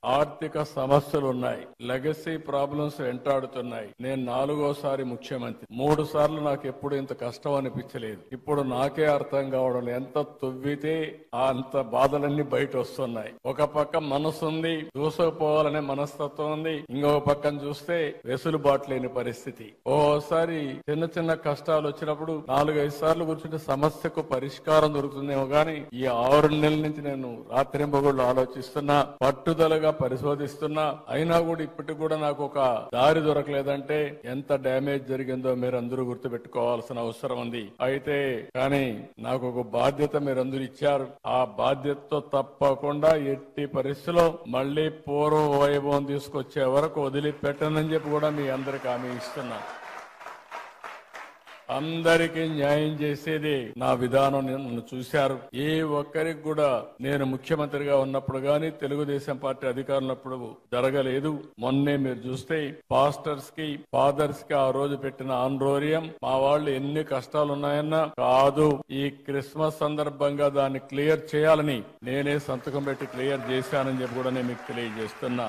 ఆర్థిక సమస్యలు ఉన్నాయి, లెగసీ ప్రాబ్లమ్స్ వెంటాడుతున్నాయి. నేను 4వ సారి ముఖ్యమంత్రి. 3 సార్లు నాకు ఎప్పుడు ఇంత కష్టం అనిపించలేదు. ఇప్పుడు నాకే అర్థం కావడం లేదు. ఎంత తవ్వితే అంత బాధలన్నీ బయట వస్తున్నాయి. ఒక పక్క మనసు ఉంది, దూసుకుపోవాలనే మనస్తత్వం ఉంది. ఇంకొక పక్కన చూస్తే వెసులుబాటు లేని పరిస్థితి. ఓసారి చిన్న చిన్న కష్టాలు వచ్చినప్పుడు 4-5 సార్లు కూర్చుంటే సమస్యకు పరిష్కారం దొరుకుతుందేమో గాని ఈ 6 నెలల నుంచి నేను రాత్రింబగళ్ళు ఆలోచిస్తున్నా, పట్టుదలగా పరిశోధిస్తున్నా. అయినా కూడా ఇప్పటికి కూడా నాకు ఒక దారి దొరకలేదంటే ఎంత డ్యామేజ్ జరిగిందో మీరందరూ గుర్తుపెట్టుకోవాల్సిన అవసరం ఉంది. అయితే కానీ నాకు ఒక బాధ్యత మీరందరూ ఇచ్చారు. ఆ బాధ్యతతో తప్పకుండా ఎట్టి పరిస్థితిలో మళ్లీ పూర్వ వైభవం తీసుకొచ్చే వరకు వదిలిపెట్టనని చెప్పి కూడా మీ అందరికి హామీ ఇస్తున్నా. అందరికీ న్యాయం చేసేది నా విధానం. నన్ను చూశారు. ఏ ఒక్కరికి కూడా నేను ముఖ్యమంత్రిగా ఉన్నప్పుడు గాని తెలుగుదేశం పార్టీ అధికారంలో ఉన్నప్పుడు జరగలేదు. మొన్నే మీరు చూస్తే పాస్టర్స్ కి, ఫాదర్స్ కి ఆ రోజు పెట్టిన ఆందోళన మా వాళ్ళు ఎన్ని కష్టాలు ఉన్నాయన్నా కాదు, ఈ క్రిస్మస్ సందర్భంగా దాన్ని క్లియర్ చేయాలని నేనే సంతకం పెట్టి క్లియర్ చేశానని చెప్పి కూడా నేను మీకు తెలియజేస్తున్నా.